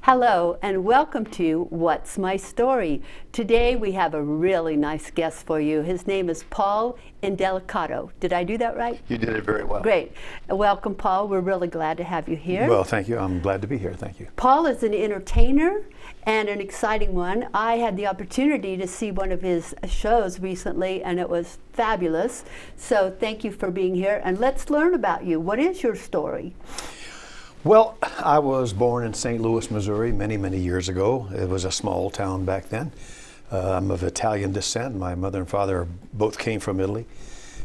Hello and welcome to What's My Story. Today we have a really nice guest for you. His name is Paul InDelicato. Did I do that right? You did it very well. Great. Welcome, Paul. We're really glad to have you here. Well, thank you. I'm glad to be here. Thank you. Paul is an entertainer and an exciting one. I had the opportunity to see one of his shows recently and it was fabulous. So thank you for being here and let's learn about you. What is your story? Well, I was born in St. Louis, Missouri many, many years ago. It was a small town back then. I'm of Italian descent. My mother and father both came from Italy.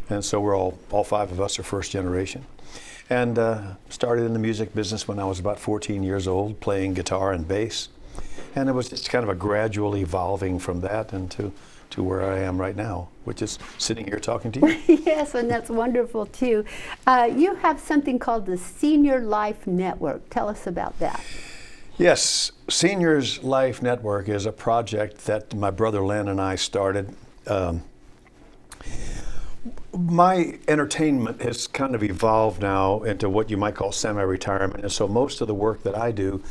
And so we're all five of us are first generation. And started in the music business when I was about 14 years old, playing guitar and bass. And it was just kind of a gradual evolving from that into to where I am right now, which is sitting here talking to you. Yes, and that's wonderful too. You have something called the Senior Life Network. Tell us about that. Yes, Seniors Life Network is a project that my brother Len and I started. My entertainment has kind of evolved now into what you might call semi-retirement, and so most of the work that I do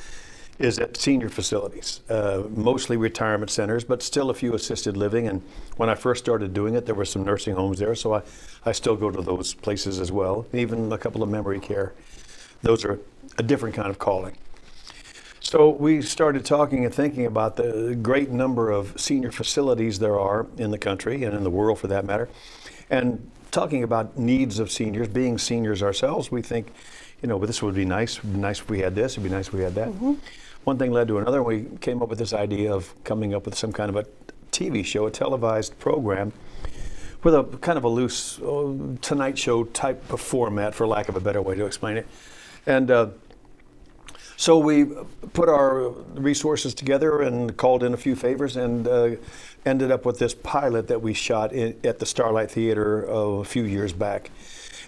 is at senior facilities, mostly retirement centers, but still a few assisted living. And when I first started doing it, there were some nursing homes there, so I still go to those places as well, even a couple of memory care. Those are a different kind of calling. So we started talking and thinking about the great number of senior facilities there are in the country and in the world for that matter. And talking about needs of seniors, being seniors ourselves, we think, you know, but this would be nice. It'd be nice if we had this. It'd be nice if we had that. Mm-hmm. One thing led to another. We came up with this idea of coming up with some kind of a TV show, a televised program, with a kind of a loose Tonight Show type of format, for lack of a better way to explain it. And so we put our resources together and called in a few favors and ended up with this pilot that we shot at the Starlight Theater a few years back.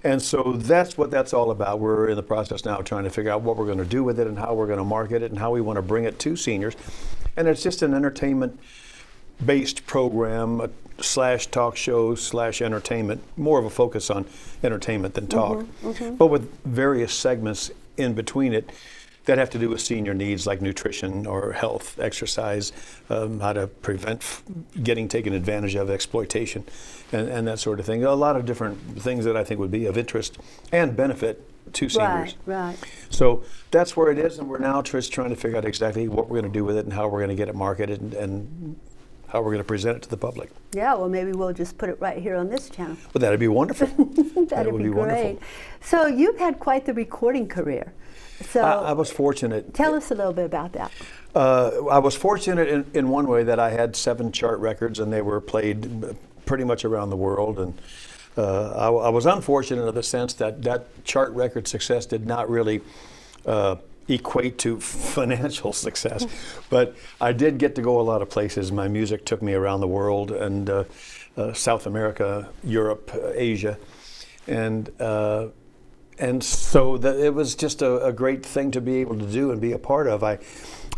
And so that's what that's all about. We're in the process now of trying to figure out what we're going to do with it and how we're going to market it and how we want to bring it to seniors. And it's just an entertainment-based program slash talk show slash entertainment, more of a focus on entertainment than talk, but with various segments in between it that have to do with senior needs like nutrition or health, exercise, how to prevent getting taken advantage of, exploitation, and that sort of thing. A lot of different things that I think would be of interest and benefit to seniors. Right. So that's where it is, and we're now just trying to figure out exactly what we're going to do with it and how we're going to get it marketed and how we're going to present it to the public. Yeah, well, maybe we'll just put it right here on this channel. Well, that'd be wonderful. That'd be great. Wonderful. So you've had quite the recording career. So I was fortunate. Tell us a little bit about that. I was fortunate in one way that I had 7 chart records and they were played pretty much around the world. And I was unfortunate in the sense that that chart record success did not really equate to financial success. But I did get to go a lot of places. My music took me around the world and South America, Europe, Asia. And so it was just a great thing to be able to do and be a part of. I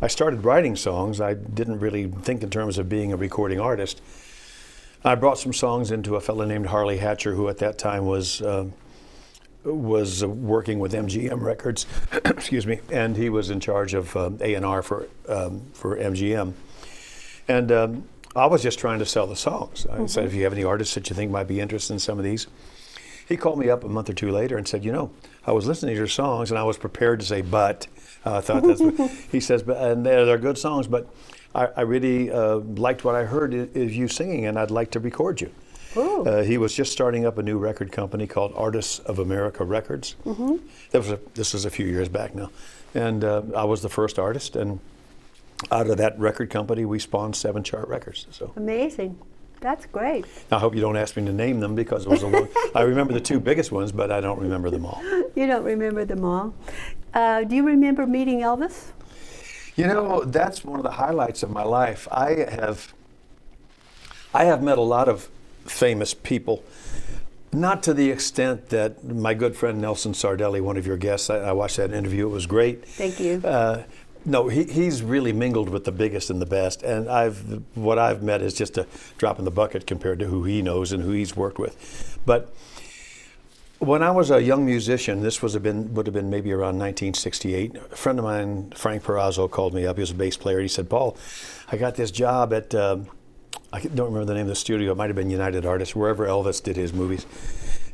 started writing songs. I didn't really think in terms of being a recording artist. I brought some songs into a fellow named Harley Hatcher, who at that time was working with MGM Records, excuse me, and he was in charge of A&R for MGM. And I was just trying to sell the songs. I said, if you have any artists that you think might be interested in some of these. He called me up a month or two later and said, you know, I was listening to your songs and I was prepared to say, but. I thought that's what, he says, and they're good songs, but I really liked what I heard is you singing and I'd like to record you. He was just starting up a new record company called Artists of America Records. This was a few years back now. And I was the first artist, and out of that record company, we spawned 7 chart records. So amazing. That's great. I hope you don't ask me to name them because it was a long, I remember the 2 biggest ones, but I don't remember them all. You don't remember them all. Do you remember meeting Elvis? You know, that's one of the highlights of my life. I have met a lot of famous people, not to the extent that my good friend Nelson Sardelli, one of your guests, I watched that interview, it was great. Thank you. No, he's really mingled with the biggest and the best, and what I've met is just a drop in the bucket compared to who he knows and who he's worked with. But When I was a young musician, this would have been maybe around 1968. A friend of mine, Frank Perazzo, called me up. He was a bass player. He said, "Paul, I got this job at I don't remember the name of the studio. It might have been United Artists, wherever Elvis did his movies."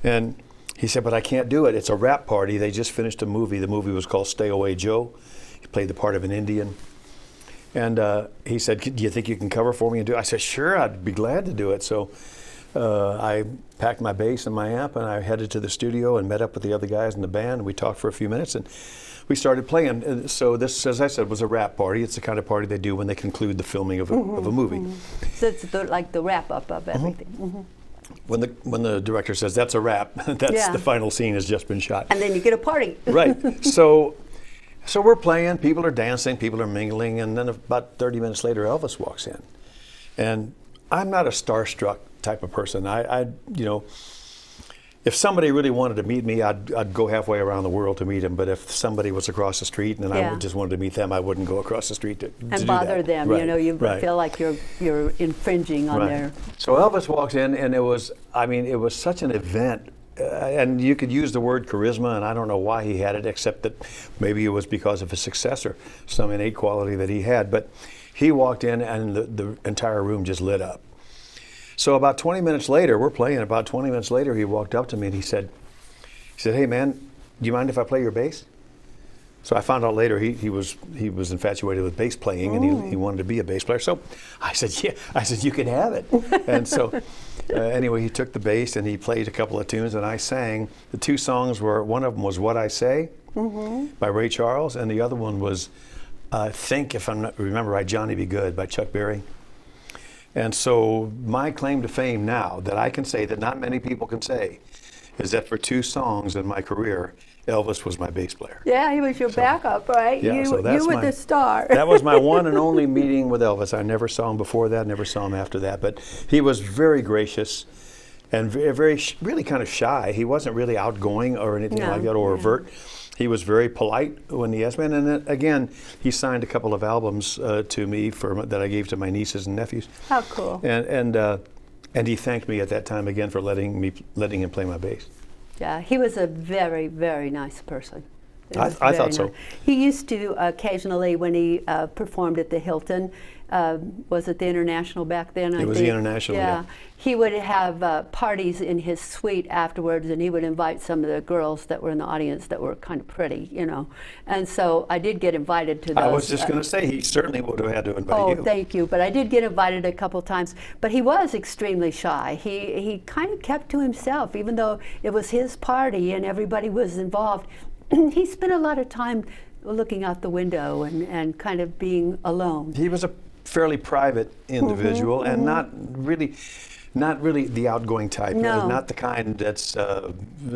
And he said, "But I can't do it. It's a rap party. They just finished a movie. The movie was called Stay Away Joe. He played the part of an Indian." And he said, "Do you think you can cover for me and do it?" I said, "Sure, I'd be glad to do it." So I packed my bass and my amp, and I headed to the studio and met up with the other guys in the band. We talked for a few minutes, and we started playing. And so this, as I said, was a rap party. It's the kind of party they do when they conclude the filming of a movie. So it's like the wrap up of everything. When the director says that's a wrap, that's the final scene has just been shot. And then you get a party. Right. So we're playing. People are dancing. People are mingling. And then about 30 minutes later, Elvis walks in. And I'm not a starstruck type of person. I if somebody really wanted to meet me, I'd go halfway around the world to meet him. But if somebody was across the street and I just wanted to meet them, I wouldn't go across the street to bother them. Right. You know, you feel like you're infringing on their. So Elvis walks in, and it was such an event. And you could use the word charisma, and I don't know why he had it, except that maybe it was because of his successor, some innate quality that he had. But he walked in, and the entire room just lit up. So about 20 minutes later, we're playing. About 20 minutes later, he walked up to me and he said, "Hey man, do you mind if I play your bass?" So I found out later he was infatuated with bass playing, and he wanted to be a bass player. So I said, "Yeah." I said, "You can have it." And so anyway, he took the bass and he played a couple of tunes, and I sang. The two songs were, one of them was "What I Say" by Ray Charles, and the other one was "Think If I Remember Right, Johnny Be Good" by Chuck Berry. And so my claim to fame now, that I can say that not many people can say, is that for two songs in my career, Elvis was my bass player. Yeah, he was your backup, right? Yeah, you were the star. That was my one and only meeting with Elvis. I never saw him before that, never saw him after that. But he was very gracious and very really kind of shy. He wasn't really outgoing or anything like that, or overt. He was very polite when he asked me, and then again, he signed a couple of albums to me that I gave to my nieces and nephews. How cool! And he thanked me at that time again for letting him play my bass. Yeah, he was a very, very nice person. I thought so. He used to occasionally, when he performed at the Hilton, was it the International back then? It was the International, yeah. He would have parties in his suite afterwards, and he would invite some of the girls that were in the audience that were kind of pretty, you know. And so I did get invited to those. I was just going to say, he certainly would have had to invite you. Oh, thank you. But I did get invited a couple times. But he was extremely shy. He kind of kept to himself, even though it was his party and everybody was involved. He spent a lot of time looking out the window and kind of being alone. He was a fairly private individual, and not really the outgoing type. No. Not the kind that's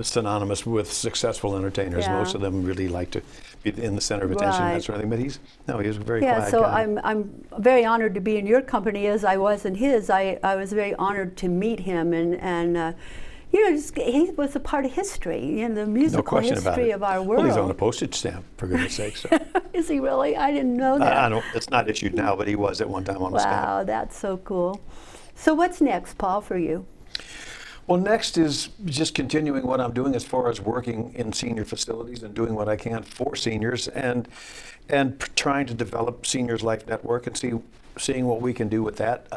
synonymous with successful entertainers. Yeah. Most of them really like to be in the center of attention, Right. that sort of thing. But he was a very Yeah, quiet so guy. I'm very honored to be in your company as I was in his. I was very honored to meet him, and you know, he was a part of history, you know, the musical history of our world. Well, he's on a postage stamp, for goodness sake. So. Is he really? I didn't know that. I don't. It's not issued now, but he was at one time on a stamp. Wow, that's so cool. So what's next, Paul, for you? Well, next is just continuing what I'm doing as far as working in senior facilities and doing what I can for seniors, and trying to develop Seniors Life Network and seeing what we can do with that.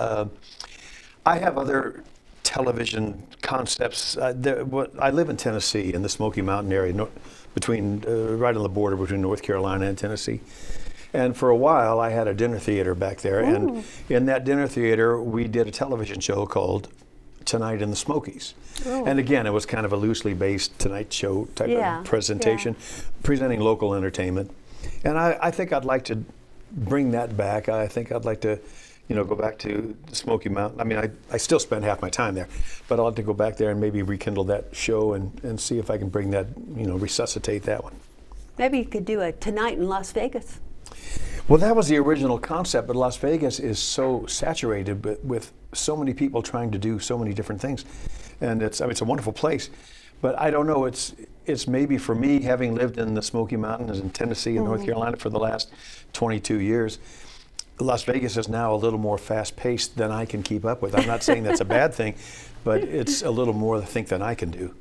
I have other television concepts. I live in Tennessee, in the Smoky Mountain area, right on the border between North Carolina and Tennessee. And for a while, I had a dinner theater back there. Ooh. And in that dinner theater, we did a television show called Tonight in the Smokies. Oh. And again, it was kind of a loosely based Tonight Show type of presentation, presenting local entertainment. And I think I'd like to bring that back. I think I'd like to, go back to the Smoky Mountain. I mean, I still spend half my time there, but I'd like to go back there and maybe rekindle that show and see if I can bring that, resuscitate that one. Maybe you could do a Tonight in Las Vegas. Well, that was the original concept, but Las Vegas is so saturated with so many people trying to do so many different things. And it's a wonderful place, but I don't know, it's maybe for me, having lived in the Smoky Mountains in Tennessee and North Carolina for the last 22 years, Las Vegas is now a little more fast-paced than I can keep up with. I'm not saying that's a bad thing, but it's a little more, I think, than I can do.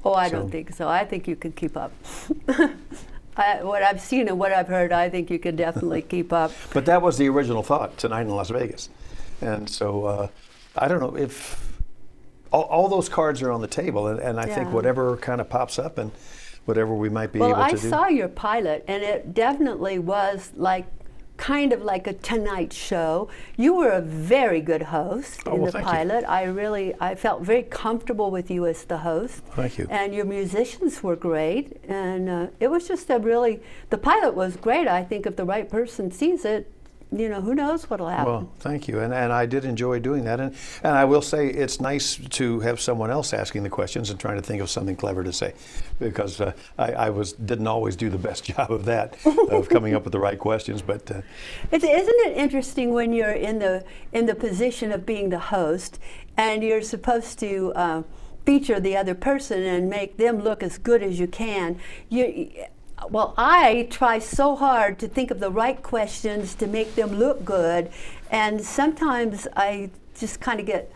Oh, I So- don't think so. I think you can keep up. What I've seen and what I've heard, I think you can definitely keep up. But that was the original thought, tonight in Las Vegas. And so I don't know if all those cards are on the table, and I think Yeah. whatever kind of pops up and whatever we might be Well, able to I do. saw your pilot, and it definitely was like kind of like a Tonight Show. You were a very good host Oh, in well, the thank you. pilot. I felt very comfortable with you as the host. Thank you. And your musicians were great, and it was just a really, the pilot was great. I think if the right person sees it, you know, who knows what'll happen. Well, thank you, and I did enjoy doing that, and I will say it's nice to have someone else asking the questions and trying to think of something clever to say, because I didn't always do the best job of that, of coming up with the right questions. But Isn't it interesting when you're in the position of being the host, and you're supposed to feature the other person and make them look as good as you can? Well, I try so hard to think of the right questions to make them look good, and sometimes I just kind of get,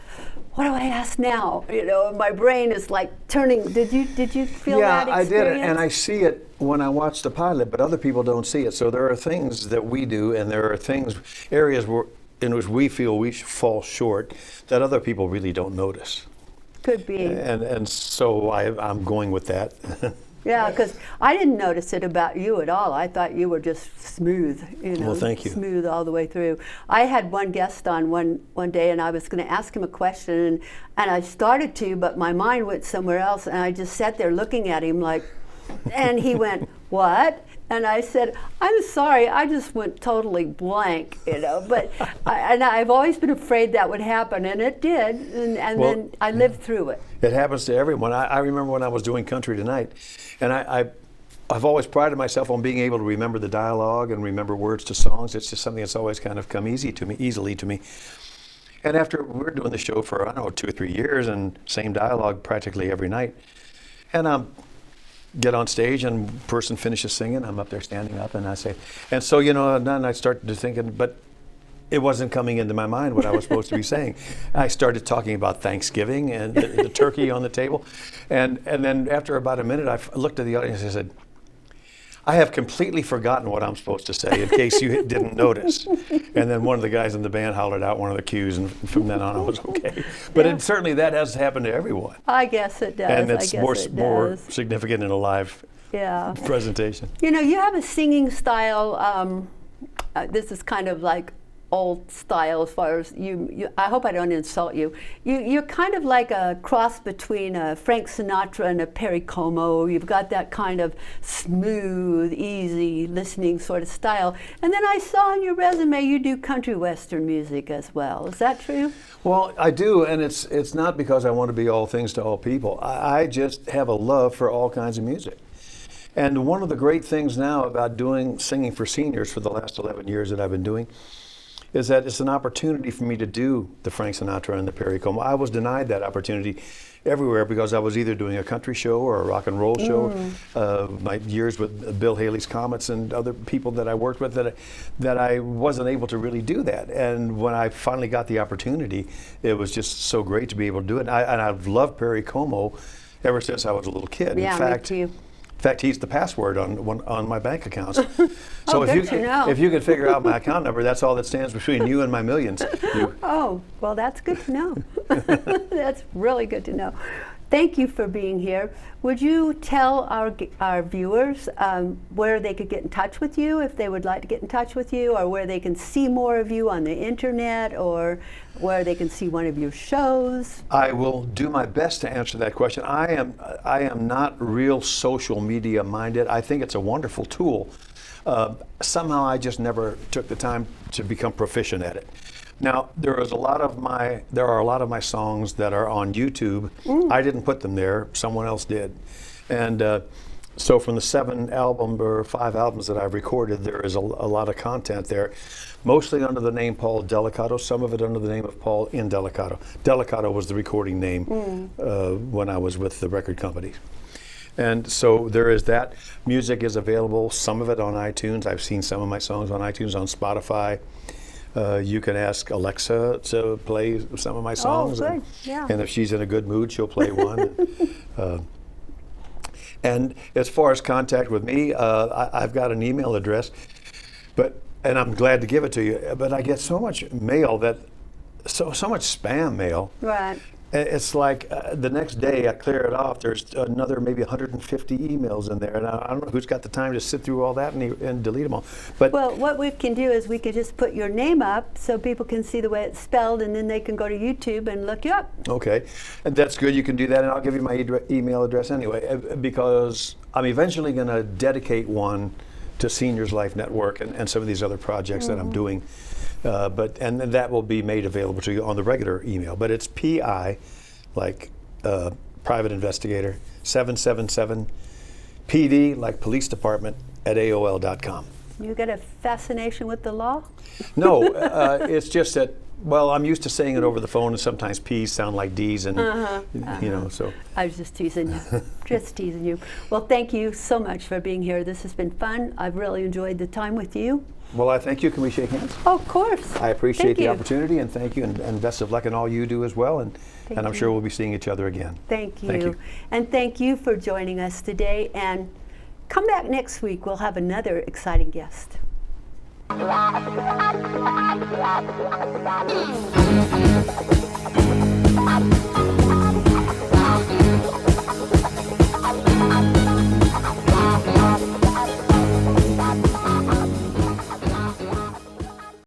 what do I ask now? You know, my brain is like turning. Did you feel that I experience? did, and I see it when I watch the pilot, but other people don't see it. So there are things that we do, and there are areas in which we feel we fall short that other people really don't notice. Could be. And so I'm going with that. Yeah, because I didn't notice it about you at all. I thought you were just smooth, you know, Well, thank you. smooth all the way through. I had one guest on one day, and I was going to ask him a question, and I started to, but my mind went somewhere else, and I just sat there looking at him like, and he went, "What?" And I said, "I'm sorry, I just went totally blank, you know." But I've always been afraid that would happen, and it did, and Well, then I lived through it. It happens to everyone. I remember when I was doing Country Tonight, and I've always prided myself on being able to remember the dialogue and remember words to songs. It's just something that's always kind of come easily to me. And after we were doing the show for, I don't know, 2 or 3 years, and same dialogue practically every night, and get on stage and person finishes singing, I'm up there standing up, and I say, and so, you know, then I started to thinking, but it wasn't coming into my mind what I was supposed to be saying. I started talking about Thanksgiving and the turkey on the table, and then after about a minute, I looked at the audience and I said, I have completely forgotten what I'm supposed to say, in case you didn't notice. And then one of the guys in the band hollered out one of the cues, and from then on it was okay. But Yeah. certainly that has happened to everyone. I guess it does. And I it's guess it more does. significant in a live Yeah. presentation. You know, you have a singing style. This is kind of like old style as far as you. I hope I don't insult you. You're kind of like a cross between a Frank Sinatra and a Perry Como. You've got that kind of smooth, easy listening sort of style. And then I saw on your resume you do country western music as well. Is that true? Well, I do, and it's not because I want to be all things to all people. I just have a love for all kinds of music. And one of the great things now about singing for seniors for the last 11 years that I've been doing is that it's an opportunity for me to do the Frank Sinatra and the Perry Como. I was denied that opportunity everywhere because I was either doing a country show or a rock and roll show. My years with Bill Haley's Comets and other people that I worked with, that I wasn't able to really do that. And when I finally got the opportunity, it was just so great to be able to do it. And I've loved Perry Como ever since I was a little kid. Yeah, me too. In fact, he's the password on my bank accounts. So good to know. if you could figure out my account number, that's all that stands between you and my millions. Oh, well, that's good to know. That's really good to know. Thank you for being here. Would you tell our viewers where they could get in touch with you if they would like to get in touch with you, or where they can see more of you on the internet, or where they can see one of your shows? I will do my best to answer that question. I am not real social media minded. I think it's a wonderful tool. Somehow I just never took the time to become proficient at it. Now, there are a lot of my songs that are on YouTube. I didn't put them there, someone else did. And so from the 5 albums that I've recorded, there is a lot of content there, mostly under the name Paul Delicato, some of it under the name of Paul InDelicato. Delicato was the recording name when I was with the record company. And so there is that. Music is available, some of it on iTunes. I've seen some of my songs on iTunes, on Spotify. You can ask Alexa to play some of my songs. good. Yeah. And if she's in a good mood, she'll play one. And as far as contact with me, I've got an email address, and I'm glad to give it to you. But I get so much mail so much spam mail. Right. It's like the next day I clear it off. There's another maybe 150 emails in there, and I don't know who's got the time to sit through all that and delete them all. But Well, what we can do is we can just put your name up so people can see the way it's spelled, and then they can go to YouTube and look you up. okay, and that's good. You can do that, and I'll give you my email address anyway, because I'm eventually going to dedicate one to Seniors Life Network and some of these other projects that I'm doing. And then that will be made available to you on the regular email. But it's PI, like private investigator, 777 PD, like police department, at AOL.com. You got a fascination with the law? No, it's just that, well, I'm used to saying it over the phone, and sometimes P's sound like D's, and you know, so. I was just teasing you. Just teasing you. Well, thank you so much for being here. This has been fun. I've really enjoyed the time with you. Well, I thank you. Can we shake hands? Oh, of course. I appreciate Thank the you. opportunity, and thank you, and best of luck in all you do as well, and I'm sure we'll be seeing each other again. Thank you. Thank you. And thank you for joining us today. And come back next week. We'll have another exciting guest.